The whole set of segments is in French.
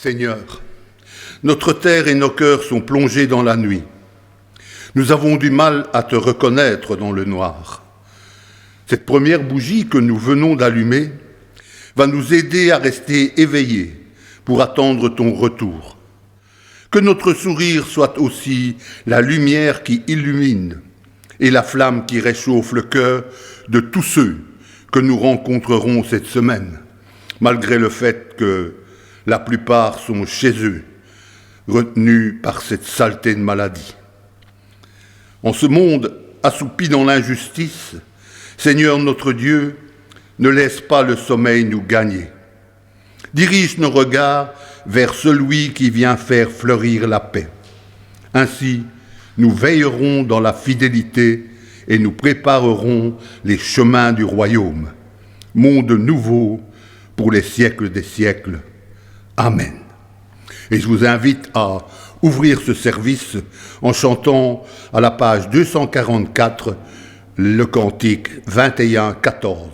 Seigneur, notre terre et nos cœurs sont plongés dans la nuit. Nous avons du mal à te reconnaître dans le noir. Cette première bougie que nous venons d'allumer va nous aider à rester éveillés pour attendre ton retour. Que notre sourire soit aussi la lumière qui illumine et la flamme qui réchauffe le cœur de tous ceux que nous rencontrerons cette semaine, malgré le fait que la plupart sont chez eux, retenus par cette saleté de maladie. En ce monde assoupi dans l'injustice, Seigneur notre Dieu, ne laisse pas le sommeil nous gagner. Dirige nos regards vers celui qui vient faire fleurir la paix. Ainsi, nous veillerons dans la fidélité et nous préparerons les chemins du royaume. Monde nouveau pour les siècles des siècles. Amen. Et je vous invite à ouvrir ce service en chantant à la page 244 le cantique 21-14.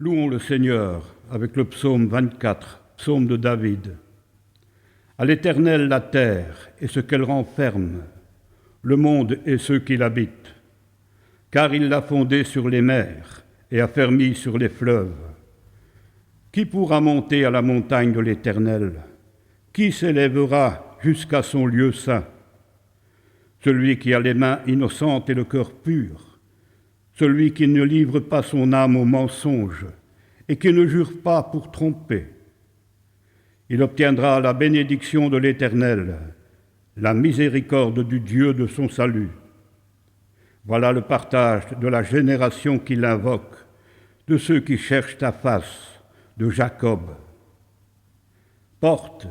Louons le Seigneur avec le psaume 24, psaume de David. À l'Éternel la terre et ce qu'elle renferme, le monde et ceux qui l'habitent, car il l'a fondé sur les mers et affermi sur les fleuves. Qui pourra monter à la montagne de l'Éternel? Qui s'élèvera jusqu'à son lieu saint? Celui qui a les mains innocentes et le cœur pur, celui qui ne livre pas son âme au mensonge et qui ne jure pas pour tromper. Il obtiendra la bénédiction de l'Éternel, la miséricorde du Dieu de son salut. Voilà le partage de la génération qui l'invoque, de ceux qui cherchent ta face, de Jacob. Portes,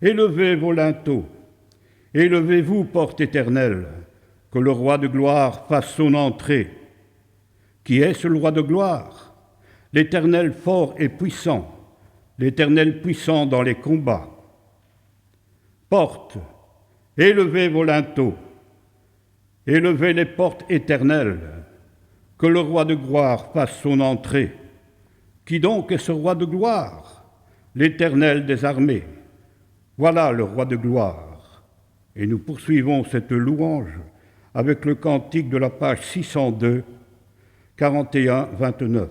élevez vos linteaux, élevez-vous, porte éternelle, que le roi de gloire fasse son entrée. Qui est ce roi de gloire? L'Éternel fort et puissant, l'Éternel puissant dans les combats. Portes, élevez vos linteaux, élevez les portes éternelles, que le roi de gloire fasse son entrée. Qui donc est ce roi de gloire? L'Éternel des armées. Voilà le roi de gloire. Et nous poursuivons cette louange avec le cantique de la page 602, 41-29.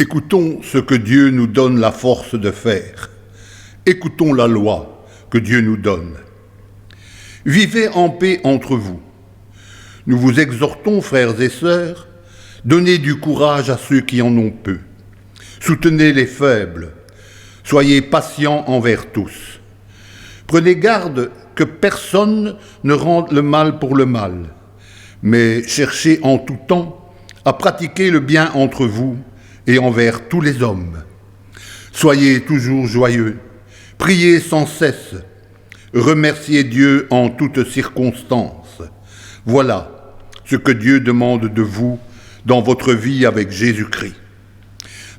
Écoutons ce que Dieu nous donne la force de faire. Écoutons la loi que Dieu nous donne. Vivez en paix entre vous. Nous vous exhortons, frères et sœurs, donnez du courage à ceux qui en ont peu. Soutenez les faibles. Soyez patients envers tous. Prenez garde que personne ne rende le mal pour le mal, mais cherchez en tout temps à pratiquer le bien entre vous et envers tous les hommes. Soyez toujours joyeux, priez sans cesse, remerciez Dieu en toutes circonstances. Voilà ce que Dieu demande de vous dans votre vie avec Jésus-Christ.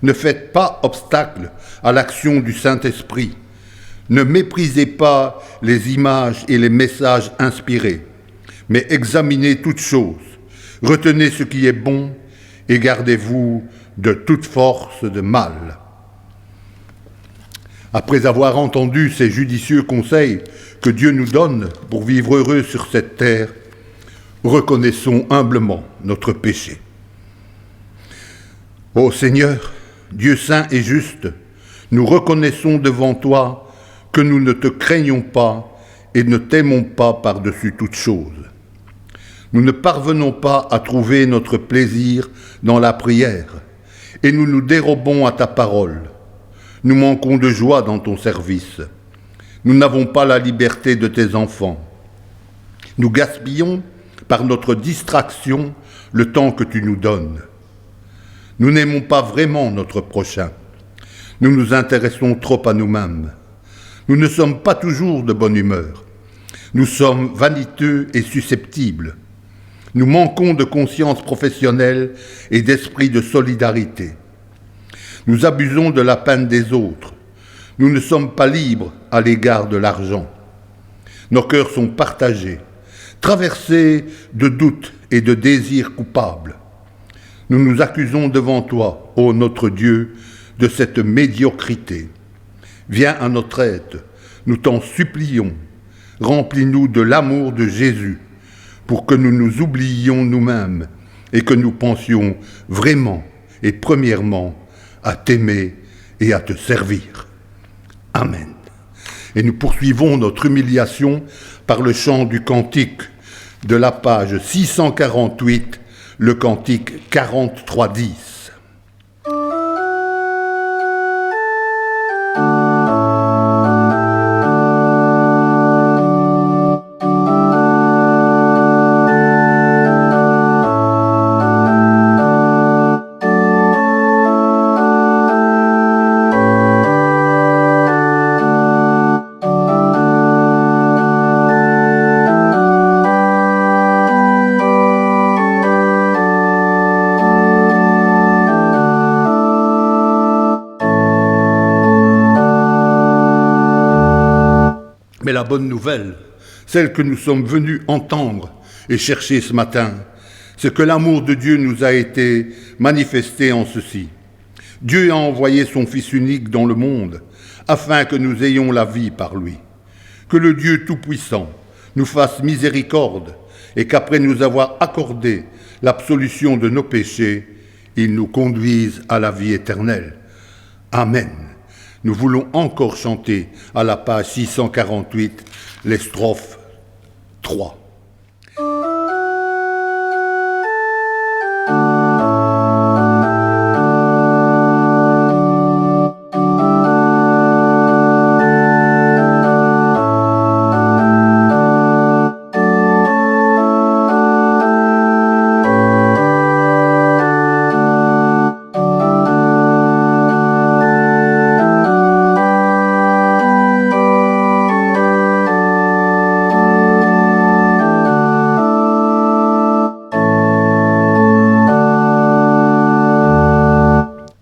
Ne faites pas obstacle à l'action du Saint-Esprit. Ne méprisez pas les images et les messages inspirés, mais examinez toutes choses, retenez ce qui est bon et gardez-vous de toute force de mal. Après avoir entendu ces judicieux conseils que Dieu nous donne pour vivre heureux sur cette terre, reconnaissons humblement notre péché. Ô Seigneur, Dieu saint et juste, nous reconnaissons devant toi que nous ne te craignons pas et ne t'aimons pas par-dessus toute chose. Nous ne parvenons pas à trouver notre plaisir dans la prière et nous nous dérobons à ta parole. Nous manquons de joie dans ton service. Nous n'avons pas la liberté de tes enfants. Nous gaspillons par notre distraction le temps que tu nous donnes. Nous n'aimons pas vraiment notre prochain. Nous nous intéressons trop à nous-mêmes. Nous ne sommes pas toujours de bonne humeur. Nous sommes vaniteux et susceptibles. Nous manquons de conscience professionnelle et d'esprit de solidarité. Nous abusons de la peine des autres. Nous ne sommes pas libres à l'égard de l'argent. Nos cœurs sont partagés, traversés de doutes et de désirs coupables. Nous nous accusons devant toi, ô notre Dieu, de cette médiocrité. Viens à notre aide, nous t'en supplions. Remplis-nous de l'amour de Jésus pour que nous nous oubliions nous-mêmes et que nous pensions vraiment et premièrement à t'aimer et à te servir. Amen. Et nous poursuivons notre humiliation par le chant du cantique de la page 648, le cantique 43-10. Mais la bonne nouvelle, celle que nous sommes venus entendre et chercher ce matin, c'est que l'amour de Dieu nous a été manifesté en ceci. Dieu a envoyé son Fils unique dans le monde afin que nous ayons la vie par lui. Que le Dieu Tout-Puissant nous fasse miséricorde et qu'après nous avoir accordé l'absolution de nos péchés, il nous conduise à la vie éternelle. Amen. Nous voulons encore chanter à la page 648 les strophes 3.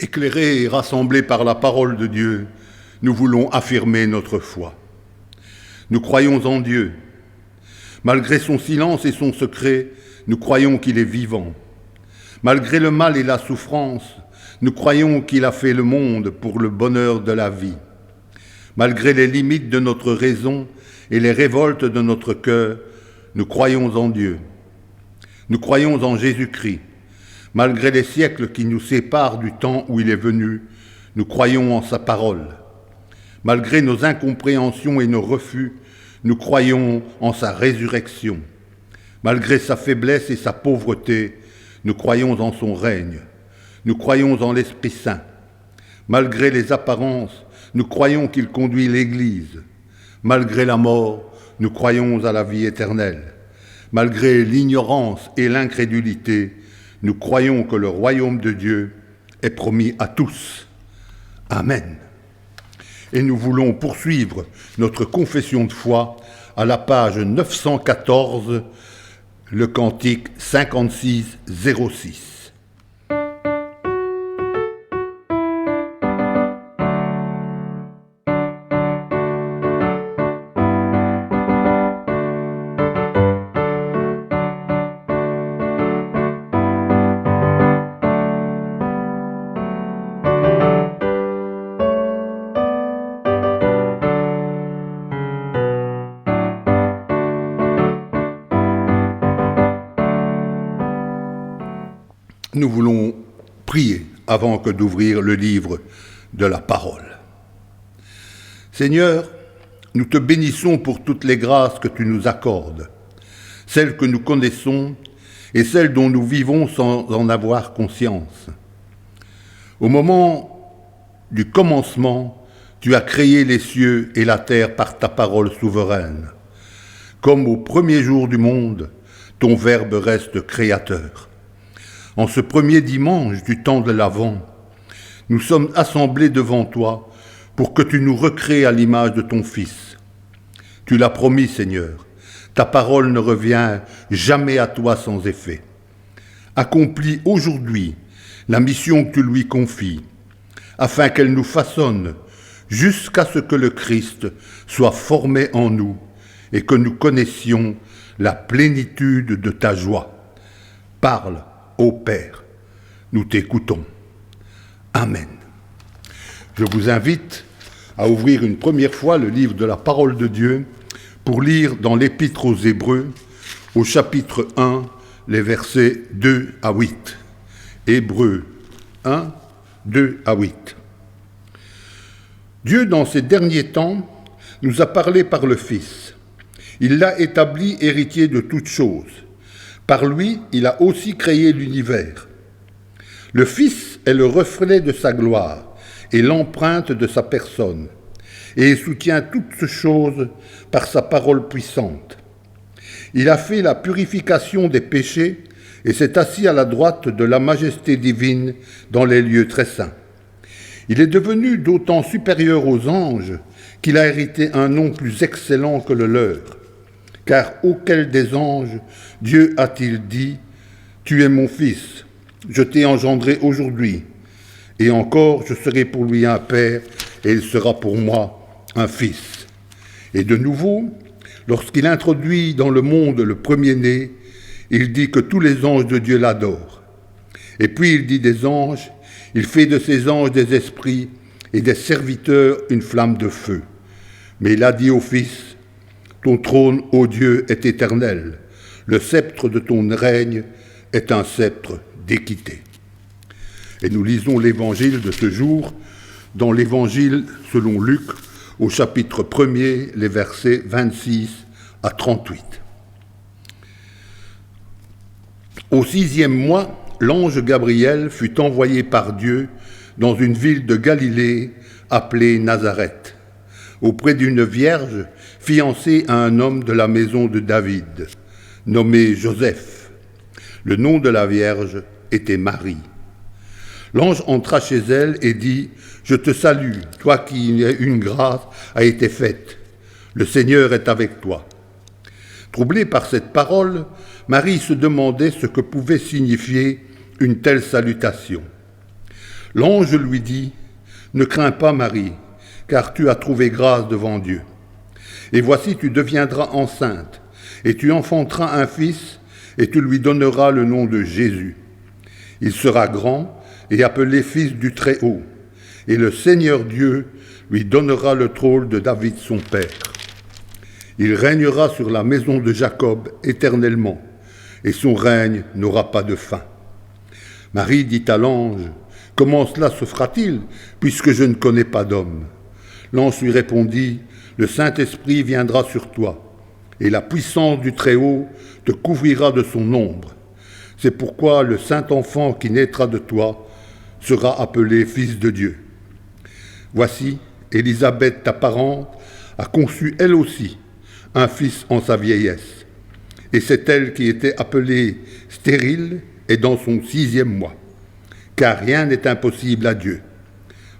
Éclairés et rassemblés par la parole de Dieu, nous voulons affirmer notre foi. Nous croyons en Dieu. Malgré son silence et son secret, nous croyons qu'il est vivant. Malgré le mal et la souffrance, nous croyons qu'il a fait le monde pour le bonheur de la vie. Malgré les limites de notre raison et les révoltes de notre cœur, nous croyons en Dieu. Nous croyons en Jésus-Christ. Malgré les siècles qui nous séparent du temps où il est venu, nous croyons en sa parole. Malgré nos incompréhensions et nos refus, nous croyons en sa résurrection. Malgré sa faiblesse et sa pauvreté, nous croyons en son règne. Nous croyons en l'Esprit Saint. Malgré les apparences, nous croyons qu'il conduit l'Église. Malgré la mort, nous croyons à la vie éternelle. Malgré l'ignorance et l'incrédulité, nous croyons que le royaume de Dieu est promis à tous. Amen. Et nous voulons poursuivre notre confession de foi à la page 914, le cantique 56-06. Nous voulons prier avant que d'ouvrir le livre de la parole. Seigneur, nous te bénissons pour toutes les grâces que tu nous accordes, celles que nous connaissons et celles dont nous vivons sans en avoir conscience. Au moment du commencement, tu as créé les cieux et la terre par ta parole souveraine. Comme au premier jour du monde, ton Verbe reste créateur. En ce premier dimanche du temps de l'Avent, nous sommes assemblés devant toi pour que tu nous recrées à l'image de ton Fils. Tu l'as promis, Seigneur, ta parole ne revient jamais à toi sans effet. Accomplis aujourd'hui la mission que tu lui confies, afin qu'elle nous façonne jusqu'à ce que le Christ soit formé en nous et que nous connaissions la plénitude de ta joie. Parle, ô Père, nous t'écoutons. Amen. Je vous invite à ouvrir une première fois le livre de la parole de Dieu pour lire dans l'Épître aux Hébreux, au chapitre 1, les versets 2 à 8. Hébreux 1, 2 à 8. Dieu, dans ces derniers temps, nous a parlé par le Fils. Il l'a établi héritier de toutes choses. Par lui, il a aussi créé l'univers. Le Fils est le reflet de sa gloire et l'empreinte de sa personne, et il soutient toutes choses par sa parole puissante. Il a fait la purification des péchés et s'est assis à la droite de la majesté divine dans les lieux très saints. Il est devenu d'autant supérieur aux anges qu'il a hérité un nom plus excellent que le leur. Car auquel des anges Dieu a-t-il dit « Tu es mon fils, je t'ai engendré aujourd'hui, et encore je serai pour lui un père, et il sera pour moi un fils. » Et de nouveau, lorsqu'il introduit dans le monde le premier-né, il dit que tous les anges de Dieu l'adorent. Et puis il dit des anges, il fait de ces anges des esprits et des serviteurs une flamme de feu. Mais il a dit au Fils, ton trône, ô Dieu, est éternel. Le sceptre de ton règne est un sceptre d'équité. Et nous lisons l'évangile de ce jour dans l'évangile selon Luc, au chapitre 1er, les versets 26 à 38. Au 6e mois, l'ange Gabriel fut envoyé par Dieu dans une ville de Galilée appelée Nazareth, auprès d'une vierge fiancée à un homme de la maison de David, nommé Joseph. Le nom de la vierge était Marie. L'ange entra chez elle et dit « Je te salue, toi qui une grâce a été faite. Le Seigneur est avec toi. » Troublée par cette parole, Marie se demandait ce que pouvait signifier une telle salutation. L'ange lui dit « Ne crains pas, Marie, car tu as trouvé grâce devant Dieu. Et voici, tu deviendras enceinte, et tu enfanteras un fils, et tu lui donneras le nom de Jésus. Il sera grand et appelé Fils du Très-Haut, et le Seigneur Dieu lui donnera le trône de David son père. Il régnera sur la maison de Jacob éternellement, et son règne n'aura pas de fin. » Marie dit à l'ange, « Comment cela se fera-t-il, puisque je ne connais pas d'homme ?» L'ange lui répondit, « Le Saint-Esprit viendra sur toi, et la puissance du Très-Haut te couvrira de son ombre. C'est pourquoi le Saint-Enfant qui naîtra de toi sera appelé Fils de Dieu. Voici, Élisabeth, ta parente, a conçu elle aussi un fils en sa vieillesse. Et c'est elle qui était appelée stérile et dans son 6e mois. Car rien n'est impossible à Dieu.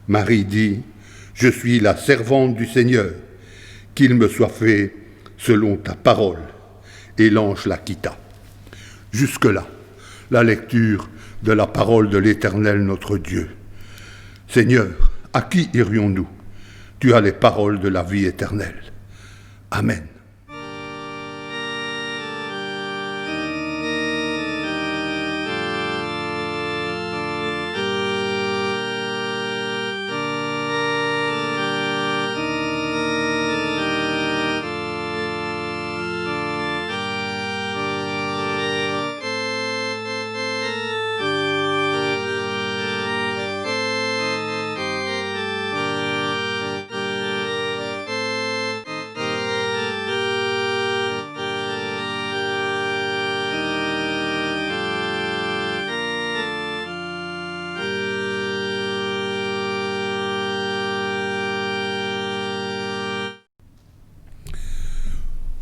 Marie dit, « Je suis la servante du Seigneur, qu'il me soit fait selon ta parole. » Et l'ange la quitta. Jusque-là, la lecture de la parole de l'Éternel notre Dieu. Seigneur, à qui irions-nous? Tu as les paroles de la vie éternelle. Amen.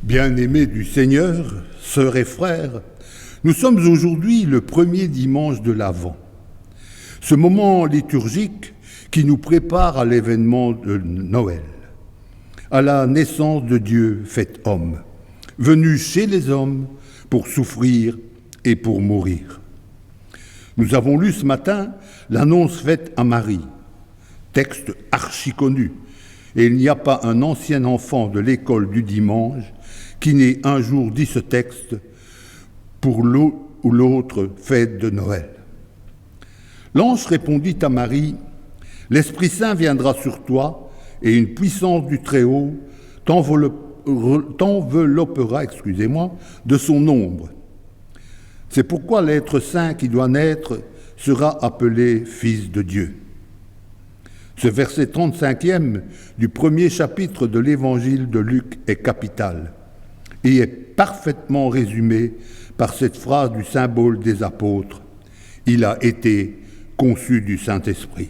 Bien-aimés du Seigneur, sœurs et frères, nous sommes aujourd'hui le premier dimanche de l'Avent. Ce moment liturgique qui nous prépare à l'événement de Noël, à la naissance de Dieu fait homme, venu chez les hommes pour souffrir et pour mourir. Nous avons lu ce matin l'annonce faite à Marie, texte archi-connu, et il n'y a pas un ancien enfant de l'école du dimanche qui n'ait un jour dit ce texte pour l'un ou l'autre fête de Noël. L'ange répondit à Marie, « L'Esprit Saint viendra sur toi, et une puissance du Très-Haut t'enveloppera, de son ombre. C'est pourquoi l'être saint qui doit naître sera appelé Fils de Dieu. » Ce verset 35e du premier chapitre de l'Évangile de Luc est capital et est parfaitement résumé par cette phrase du symbole des apôtres. Il a été conçu du Saint-Esprit.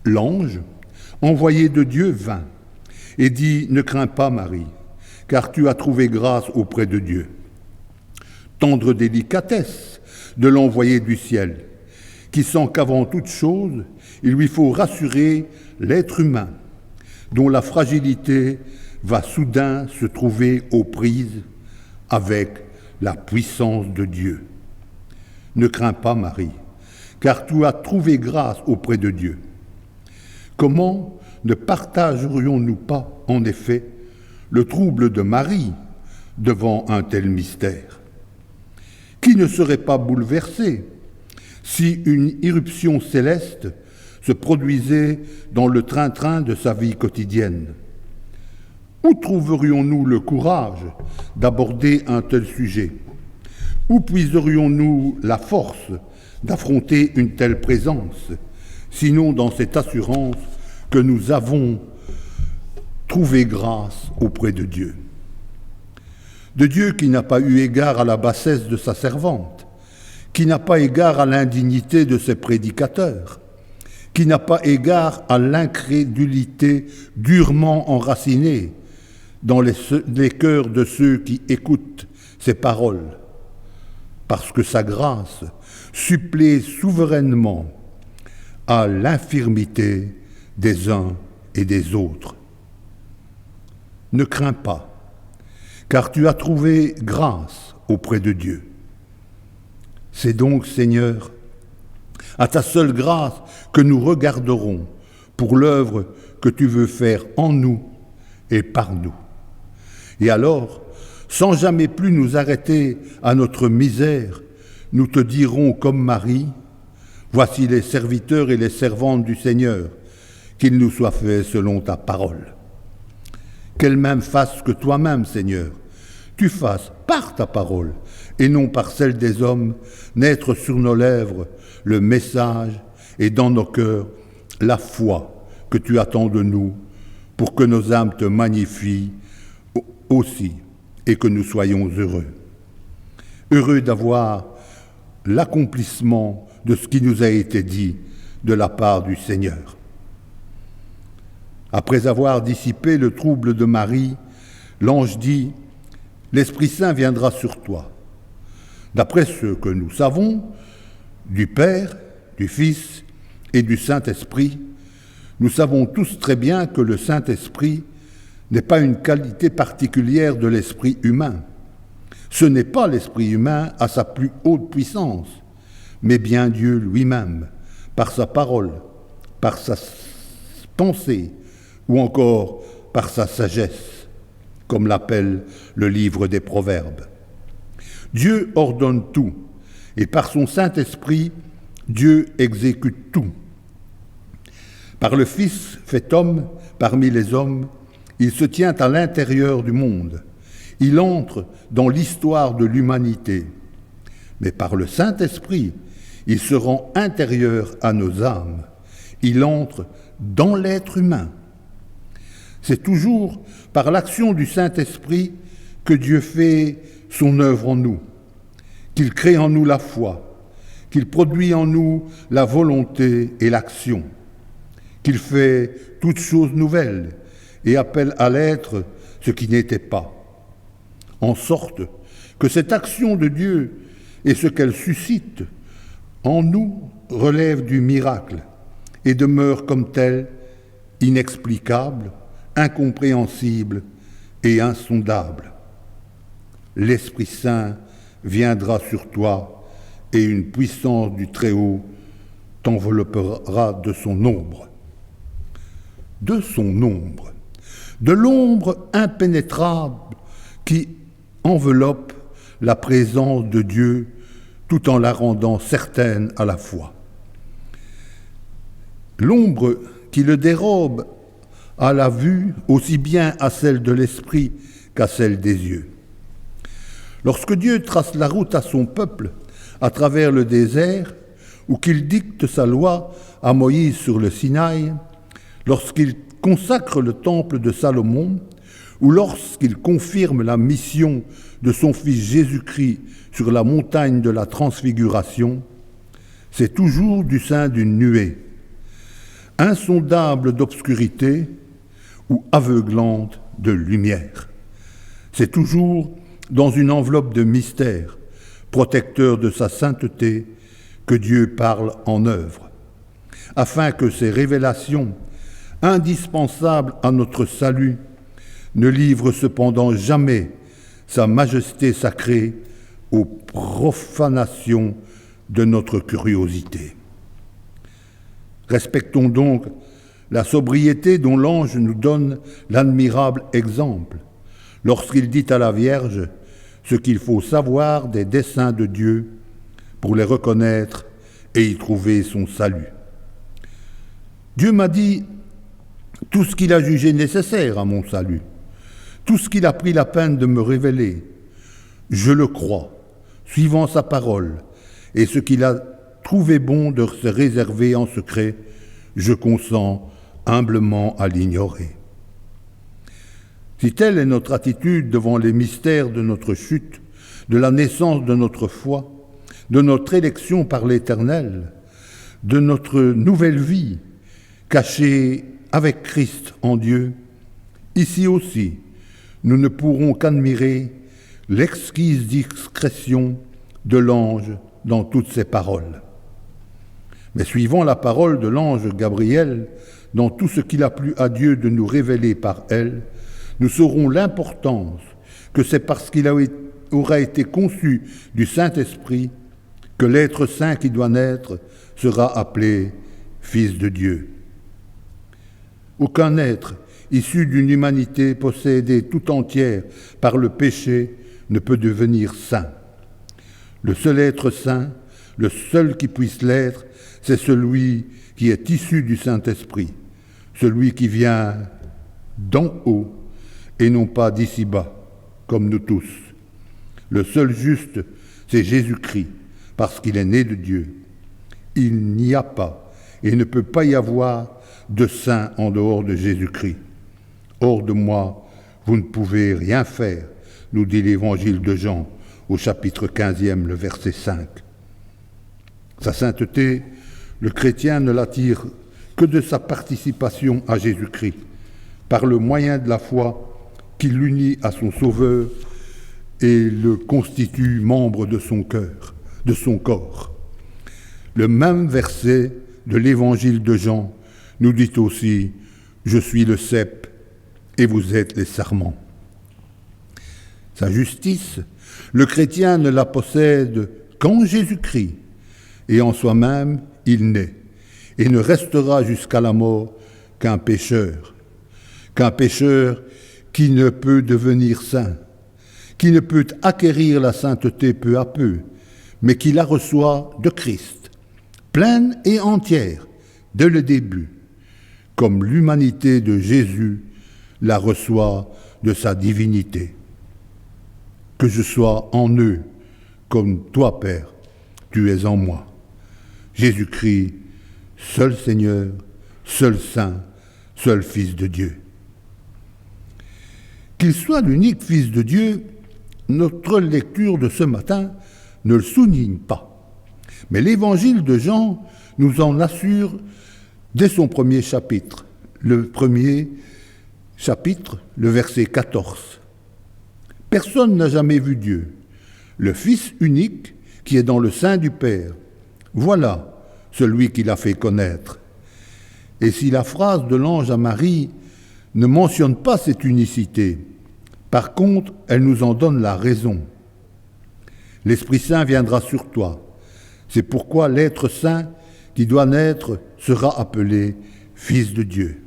L'ange, envoyé de Dieu, vint et dit « Ne crains pas, Marie, car tu as trouvé grâce auprès de Dieu. » Tendre délicatesse de l'envoyé du ciel, qui sent qu'avant toute chose, il lui faut rassurer l'être humain, dont la fragilité va soudain se trouver aux prises avec la puissance de Dieu. Ne crains pas, Marie, car tu as trouvé grâce auprès de Dieu. Comment ne partagerions-nous pas, en effet, le trouble de Marie devant un tel mystère? Qui ne serait pas bouleversé si une irruption céleste se produisait dans le train-train de sa vie quotidienne? Où trouverions-nous le courage d'aborder un tel sujet? Où puiserions-nous la force d'affronter une telle présence, sinon dans cette assurance que nous avons trouvé grâce auprès de Dieu? De Dieu qui n'a pas eu égard à la bassesse de sa servante, qui n'a pas égard à l'indignité de ses prédicateurs, qui n'a pas égard à l'incrédulité durement enracinée dans les cœurs de ceux qui écoutent ses paroles, parce que sa grâce supplée souverainement à l'infirmité des uns et des autres. Ne crains pas, car tu as trouvé grâce auprès de Dieu. C'est donc, Seigneur, à ta seule grâce que nous regarderons pour l'œuvre que tu veux faire en nous et par nous. Et alors, sans jamais plus nous arrêter à notre misère, nous te dirons comme Marie, « Voici les serviteurs et les servantes du Seigneur, qu'il nous soit fait selon ta parole. » Qu'elle même fasse que toi-même, Seigneur, tu fasses par ta parole, et non par celle des hommes, naître sur nos lèvres le message et dans nos cœurs la foi que tu attends de nous, pour que nos âmes te magnifient aussi et que nous soyons heureux. Heureux d'avoir l'accomplissement de ce qui nous a été dit de la part du Seigneur. Après avoir dissipé le trouble de Marie, l'ange dit « L'Esprit Saint viendra sur toi ». D'après ce que nous savons du Père, du Fils et du Saint-Esprit, nous savons tous très bien que le Saint-Esprit n'est pas une qualité particulière de l'esprit humain. Ce n'est pas l'esprit humain à sa plus haute puissance, mais bien Dieu lui-même, par sa parole, par sa pensée ou encore par sa sagesse, comme l'appelle le livre des Proverbes. Dieu ordonne tout, et par son Saint-Esprit, Dieu exécute tout. Par le Fils fait homme parmi les hommes, il se tient à l'intérieur du monde. Il entre dans l'histoire de l'humanité. Mais par le Saint-Esprit, il se rend intérieur à nos âmes. Il entre dans l'être humain. C'est toujours par l'action du Saint-Esprit que Dieu fait son œuvre en nous, qu'il crée en nous la foi, qu'il produit en nous la volonté et l'action, qu'il fait toutes choses nouvelles et appelle à l'être ce qui n'était pas, en sorte que cette action de Dieu et ce qu'elle suscite en nous relève du miracle et demeure comme tel inexplicable, incompréhensible et insondable. L'Esprit Saint viendra sur toi et une puissance du Très-Haut t'enveloppera de son ombre. De son ombre, de l'ombre impénétrable qui enveloppe la présence de Dieu tout en la rendant certaine à la fois. L'ombre qui le dérobe à la vue aussi bien à celle de l'esprit qu'à celle des yeux. Lorsque Dieu trace la route à son peuple à travers le désert, ou qu'il dicte sa loi à Moïse sur le Sinaï, lorsqu'il consacre le temple de Salomon, ou lorsqu'il confirme la mission de son Fils Jésus-Christ sur la montagne de la Transfiguration, c'est toujours du sein d'une nuée, insondable d'obscurité ou aveuglante de lumière. C'est toujours dans une enveloppe de mystère, protecteur de sa sainteté, que Dieu parle en œuvre, afin que ces révélations, indispensables à notre salut, ne livrent cependant jamais sa majesté sacrée aux profanations de notre curiosité. Respectons donc la sobriété dont l'ange nous donne l'admirable exemple, lorsqu'il dit à la Vierge ce qu'il faut savoir des desseins de Dieu pour les reconnaître et y trouver son salut. Dieu m'a dit tout ce qu'il a jugé nécessaire à mon salut, tout ce qu'il a pris la peine de me révéler. Je le crois, suivant sa parole, et ce qu'il a trouvé bon de se réserver en secret, je consens humblement à l'ignorer. Si telle est notre attitude devant les mystères de notre chute, de la naissance de notre foi, de notre élection par l'Éternel, de notre nouvelle vie, cachée avec Christ en Dieu, ici aussi, nous ne pourrons qu'admirer l'exquise discrétion de l'ange dans toutes ses paroles. Mais suivant la parole de l'ange Gabriel, dans tout ce qu'il a plu à Dieu de nous révéler par elle, nous saurons l'importance que c'est parce qu'il aura été conçu du Saint-Esprit que l'être saint qui doit naître sera appelé Fils de Dieu. Aucun être issu d'une humanité possédée tout entière par le péché ne peut devenir saint. Le seul être saint, le seul qui puisse l'être, c'est celui qui est issu du Saint-Esprit, celui qui vient d'en haut et non pas d'ici-bas, comme nous tous. Le seul juste, c'est Jésus-Christ, parce qu'il est né de Dieu. Il n'y a pas et ne peut pas y avoir de saint en dehors de Jésus-Christ. Hors de moi, vous ne pouvez rien faire, nous dit l'évangile de Jean au chapitre 15e, le verset 5. Sa sainteté, le chrétien ne l'attire que de sa participation à Jésus-Christ, par le moyen de la foi qui l'unit à son Sauveur et le constitue membre de son cœur, de son corps. Le même verset de l'évangile de Jean nous dit aussi « Je suis le cep et vous êtes les sarments ». Sa justice, le chrétien ne la possède qu'en Jésus-Christ, et en soi-même il n'est, et ne restera jusqu'à la mort qu'un pécheur qui ne peut devenir saint, qui ne peut acquérir la sainteté peu à peu, mais qui la reçoit de Christ, pleine et entière, dès le début, comme l'humanité de Jésus la reçoit de sa divinité. Que je sois en eux, comme toi, Père, tu es en moi. Jésus-Christ, seul Seigneur, seul Saint, seul Fils de Dieu. Qu'il soit l'unique Fils de Dieu, notre lecture de ce matin ne le souligne pas. Mais l'évangile de Jean nous en assure dès son premier chapitre. Le premier chapitre, le verset 14. Personne n'a jamais vu Dieu, le Fils unique qui est dans le sein du Père. Voilà celui qui l'a fait connaître. Et si la phrase de l'ange à Marie ne mentionne pas cette unicité, par contre, elle nous en donne la raison. L'Esprit Saint viendra sur toi. C'est pourquoi l'être saint qui doit naître sera appelé Fils de Dieu.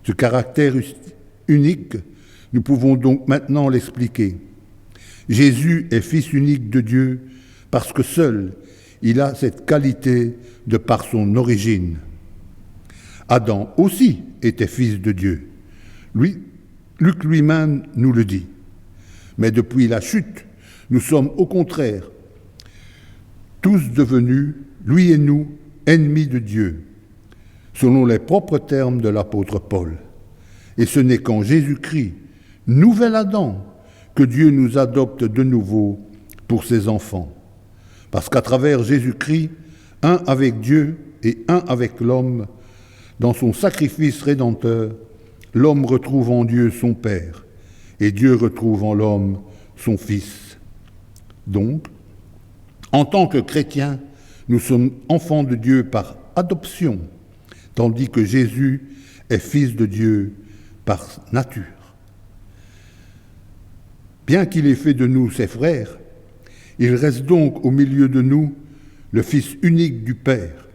Ce caractère unique, nous pouvons donc maintenant l'expliquer. Jésus est Fils unique de Dieu parce que seul il a cette qualité de par son origine. Adam aussi était fils de Dieu. Luc lui-même nous le dit. Mais depuis la chute, nous sommes au contraire tous devenus, lui et nous, ennemis de Dieu, selon les propres termes de l'apôtre Paul. Et ce n'est qu'en Jésus-Christ, nouvel Adam, que Dieu nous adopte de nouveau pour ses enfants. Parce qu'à travers Jésus-Christ, un avec Dieu et un avec l'homme, dans son sacrifice rédempteur, l'homme retrouve en Dieu son Père, et Dieu retrouve en l'homme son Fils. Donc, en tant que chrétiens, nous sommes enfants de Dieu par adoption, tandis que Jésus est Fils de Dieu par nature. Bien qu'il ait fait de nous ses frères, il reste donc au milieu de nous le Fils unique du Père.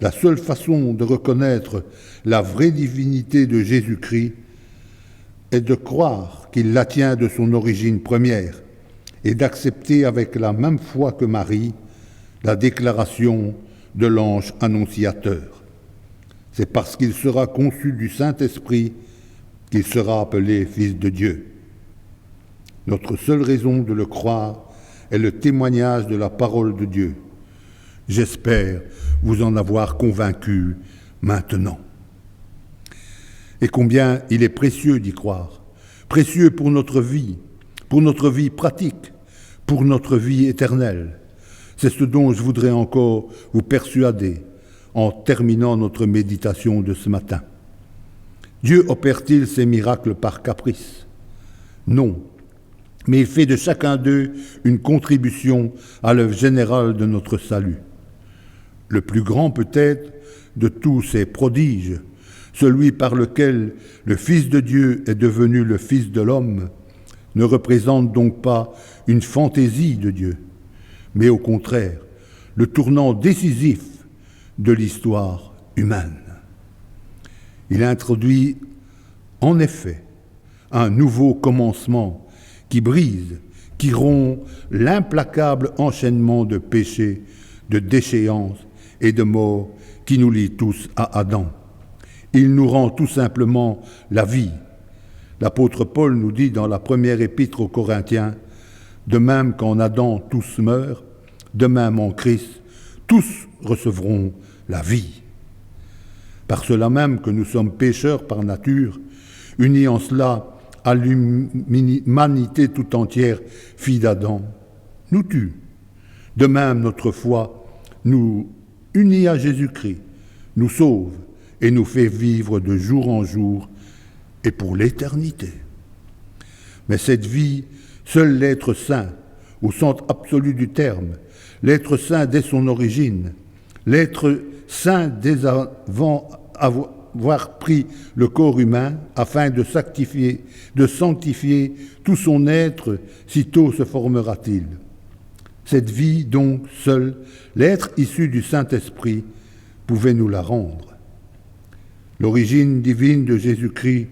La seule façon de reconnaître la vraie divinité de Jésus-Christ est de croire qu'il la tient de son origine première et d'accepter avec la même foi que Marie la déclaration de l'ange annonciateur. C'est parce qu'il sera conçu du Saint-Esprit qu'il sera appelé Fils de Dieu. Notre seule raison de le croire est le témoignage de la parole de Dieu. J'espère vous en avoir convaincu maintenant. Et combien il est précieux d'y croire, précieux pour notre vie pratique, pour notre vie éternelle. C'est ce dont je voudrais encore vous persuader en terminant notre méditation de ce matin. Dieu opère-t-il ces miracles par caprice? Non, mais il fait de chacun d'eux une contribution à l'œuvre générale de notre salut. Le plus grand peut-être de tous ces prodiges, celui par lequel le Fils de Dieu est devenu le Fils de l'homme, ne représente donc pas une fantaisie de Dieu, mais au contraire, le tournant décisif de l'histoire humaine. Il introduit en effet un nouveau commencement qui brise, qui rompt l'implacable enchaînement de péchés, de déchéances et de mort qui nous lie tous à Adam. Il nous rend tout simplement la vie. L'apôtre Paul nous dit dans la première épître aux Corinthiens, de même qu'en Adam tous meurent, de même en Christ tous recevront la vie. Par cela même que nous sommes pécheurs par nature, unis en cela à l'humanité tout entière, fille d'Adam, nous tue. De même, notre foi, nous unit à Jésus-Christ, nous sauve et nous fait vivre de jour en jour et pour l'éternité. Mais cette vie, seul l'être saint, au sens absolu du terme, l'être saint dès son origine, l'être saint dès avant avoir pris le corps humain afin de sanctifier tout son être, sitôt se formera-t-il. Cette vie, donc, seul, l'être issu du Saint-Esprit, pouvait nous la rendre. L'origine divine de Jésus-Christ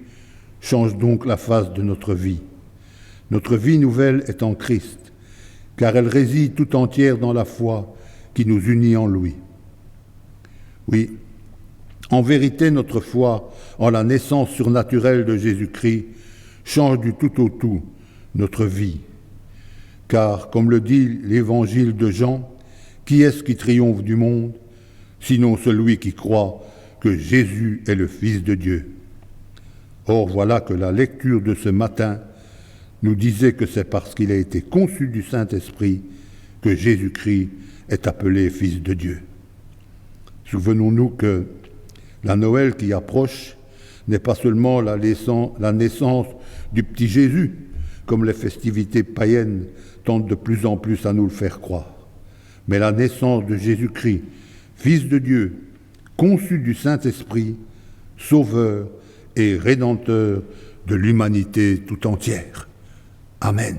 change donc la face de notre vie. Notre vie nouvelle est en Christ, car elle réside tout entière dans la foi qui nous unit en lui. Oui, en vérité, notre foi en la naissance surnaturelle de Jésus-Christ change du tout au tout notre vie. Car, comme le dit l'évangile de Jean, qui est-ce qui triomphe du monde, sinon celui qui croit que Jésus est le Fils de Dieu? Or, voilà que la lecture de ce matin nous disait que c'est parce qu'il a été conçu du Saint-Esprit que Jésus-Christ est appelé Fils de Dieu. Souvenons-nous que la Noël qui approche n'est pas seulement la naissance du petit Jésus, comme les festivités païennes tentent de plus en plus à nous le faire croire, mais la naissance de Jésus-Christ, Fils de Dieu, conçu du Saint-Esprit, Sauveur et Rédempteur de l'humanité tout entière. Amen.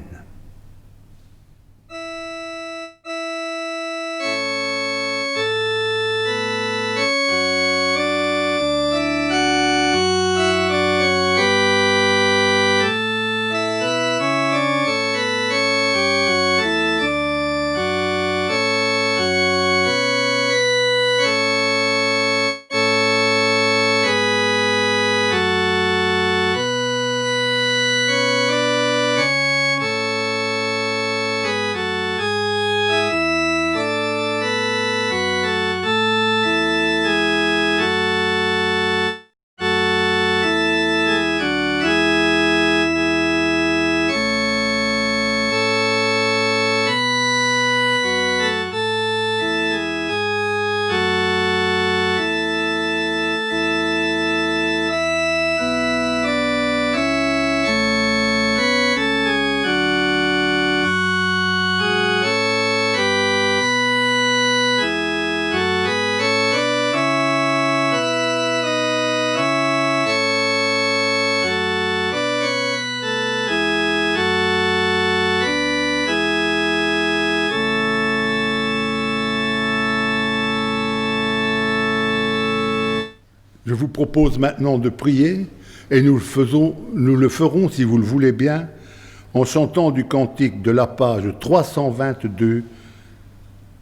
Je vous propose maintenant de prier et nous le ferons, si vous le voulez bien, en chantant du cantique de la page 322,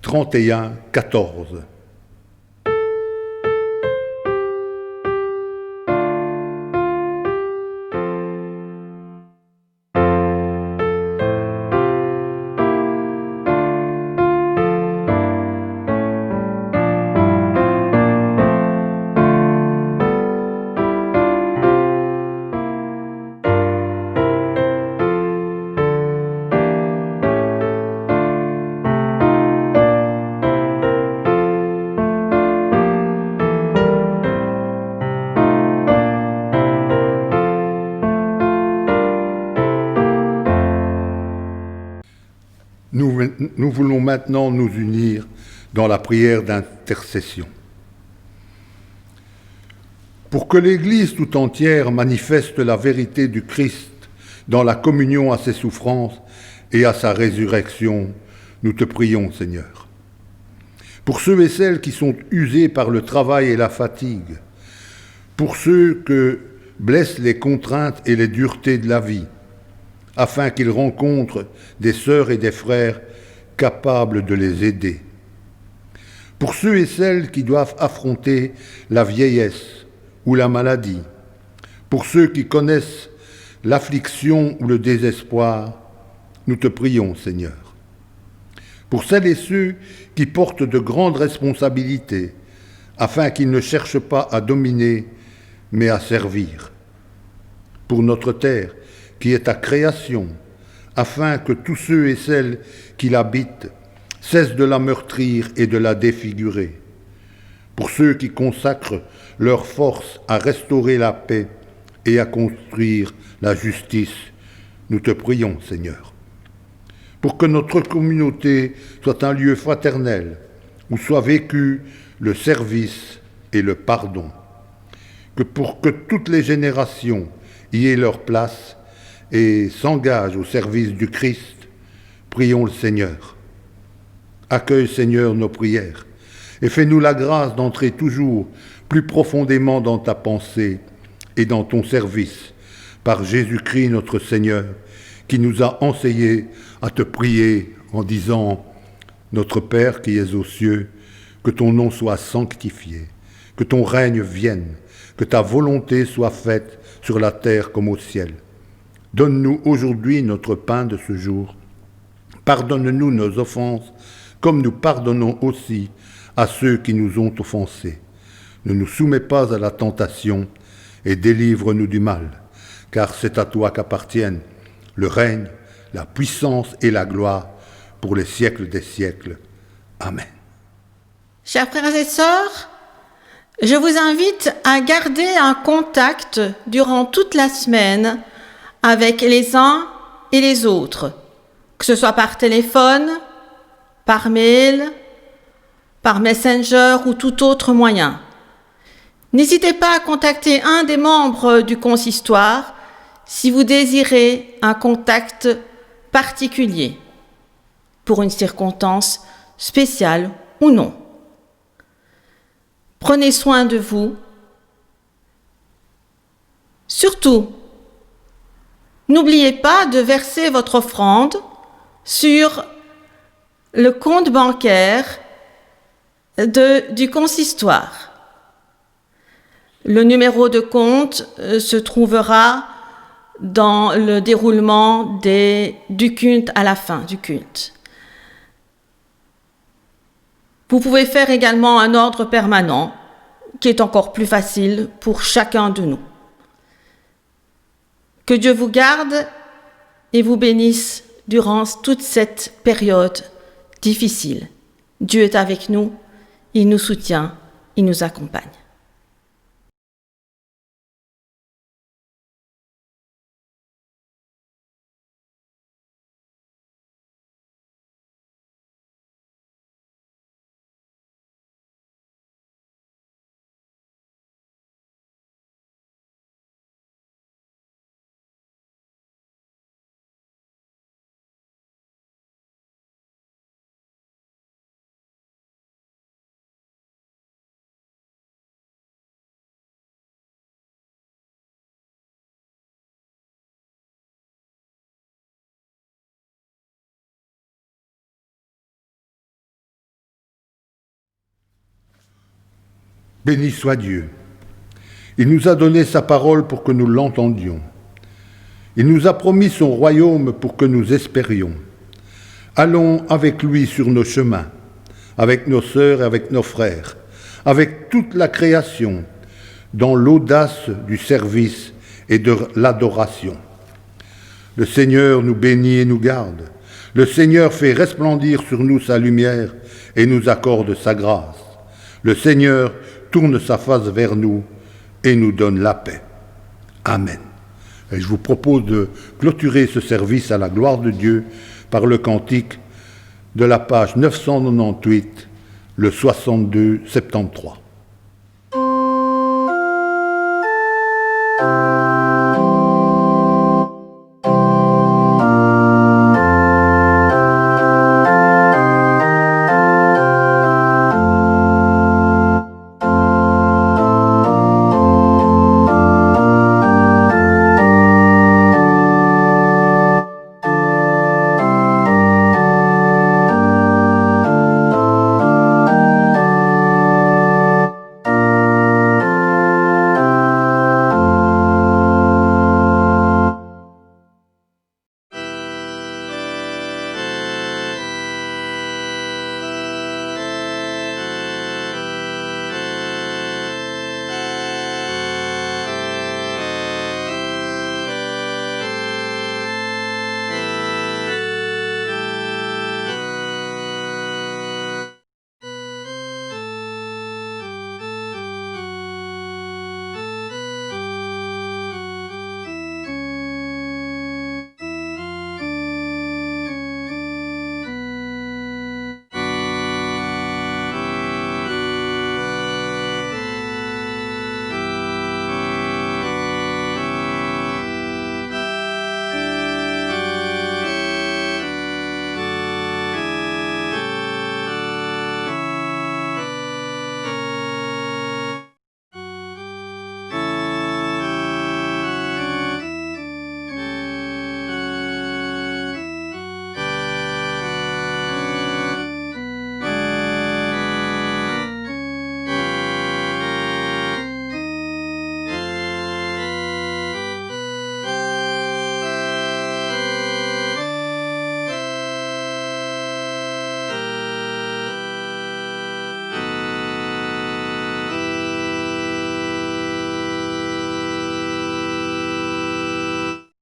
31, 14. Nous voulons maintenant nous unir dans la prière d'intercession. Pour que l'Église tout entière manifeste la vérité du Christ dans la communion à ses souffrances et à sa résurrection, nous te prions, Seigneur. Pour ceux et celles qui sont usés par le travail et la fatigue, pour ceux que blessent les contraintes et les duretés de la vie, afin qu'ils rencontrent des sœurs et des frères capables de les aider. Pour ceux et celles qui doivent affronter la vieillesse ou la maladie, pour ceux qui connaissent l'affliction ou le désespoir, nous te prions, Seigneur. Pour celles et ceux qui portent de grandes responsabilités, afin qu'ils ne cherchent pas à dominer, mais à servir. Pour notre terre, qui est ta création, afin que tous ceux et celles qui l'habitent cessent de la meurtrir et de la défigurer. pour ceux qui consacrent leur force à restaurer la paix et à construire la justice, nous te prions, Seigneur. Pour que notre communauté soit un lieu fraternel où soit vécu le service et le pardon. Que pour que toutes les générations y aient leur place et s'engagent au service du Christ, prions le Seigneur. Accueille, Seigneur, nos prières et fais-nous la grâce d'entrer toujours plus profondément dans ta pensée et dans ton service, par Jésus-Christ notre Seigneur, qui nous a enseigné à te prier en disant « Notre Père qui es aux cieux, que ton nom soit sanctifié, que ton règne vienne, que ta volonté soit faite sur la terre comme au ciel. Donne-nous aujourd'hui notre pain de ce jour. Pardonne-nous nos offenses, comme nous pardonnons aussi à ceux qui nous ont offensés. Ne nous soumets pas à la tentation et délivre-nous du mal, car c'est à toi qu'appartiennent le règne, la puissance et la gloire pour les siècles des siècles. Amen. Chers frères et sœurs, je vous invite à garder un contact durant toute la semaine avec les uns et les autres, que ce soit par téléphone, par mail, par Messenger ou tout autre moyen. N'hésitez pas à contacter un des membres du consistoire si vous désirez un contact particulier, pour une circonstance spéciale ou non. Prenez soin de vous. Surtout, n'oubliez pas de verser votre offrande sur le compte bancaire du consistoire. Le numéro de compte se trouvera dans le déroulement du culte à la fin du culte. Vous pouvez faire également un ordre permanent, qui est encore plus facile pour chacun de nous. Que Dieu vous garde et vous bénisse durant toute cette période difficile. Dieu est avec nous, il nous soutient, il nous accompagne. Béni soit Dieu. Il nous a donné sa parole pour que nous l'entendions. Il nous a promis son royaume pour que nous espérions. Allons avec lui sur nos chemins, avec nos sœurs et avec nos frères, avec toute la création, dans l'audace du service et de l'adoration. Le Seigneur nous bénit et nous garde. Le Seigneur fait resplendir sur nous sa lumière et nous accorde sa grâce. Le Seigneur tourne sa face vers nous et nous donne la paix. Amen. Et je vous propose de clôturer ce service à la gloire de Dieu par le cantique de la page 998, le 62-73.